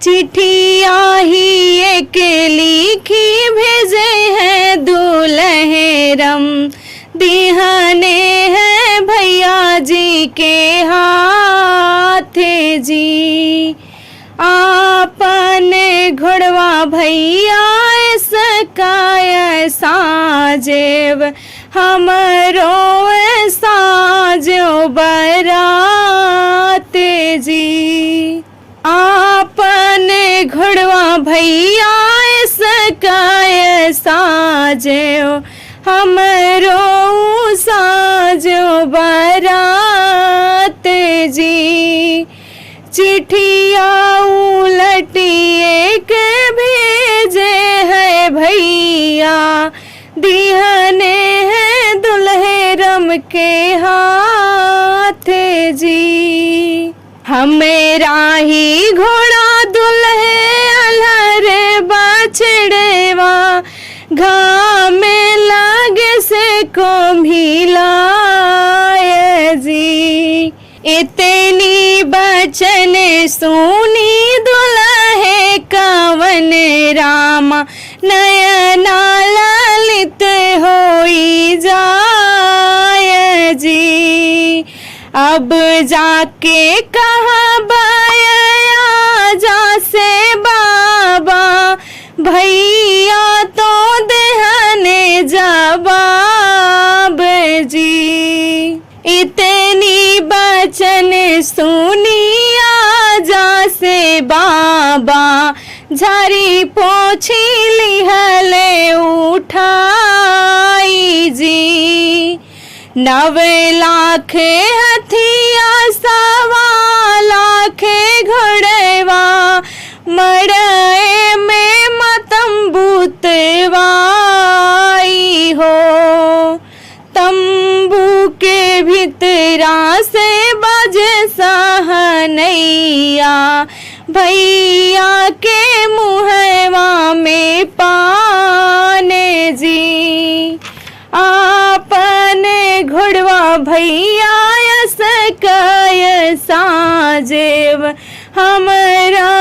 चिट्ठिया ही एक लिखी भेजे हैं दुल्हेरम, दिहने हैं भैया जी के हाथ जी। आपन घोड़वा भैया सकाय साजेब, हमरो साजो बरात जी। आपन घोड़वा भैया सकाय साजो, हमरो साजो बरात जी। चिट्ठिया उलटी एक भेजे है भैया, दिहने हैं दुल्हेरम के हाथ जी। हमेरा ही घोड़ा दुल्हे अलहरे बाछड़ेवा, घाम में लागे से को भिलाए जी। इतनी बचन सुनी दुल्हे कवन रामा, नयना ललित होई जाए जी। अब जाके कहा बाया जा से बाबा, भैया तो देहने जवाब जी। इतनी बचन सुनिया जा से बाबा, झारी पोछी लिहले उठाई जी। 9 लाख हथिया 1.25 लाख घोड़वा, मड़े में मतम्बू तवाई हो। तंबू के भीतरा से बजे सहनैया, भैया के मुहवा में पाने जी। आपन घोड़वा भैया सकय साजेब, हमरा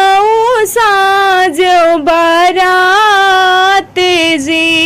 साजो बरात जी।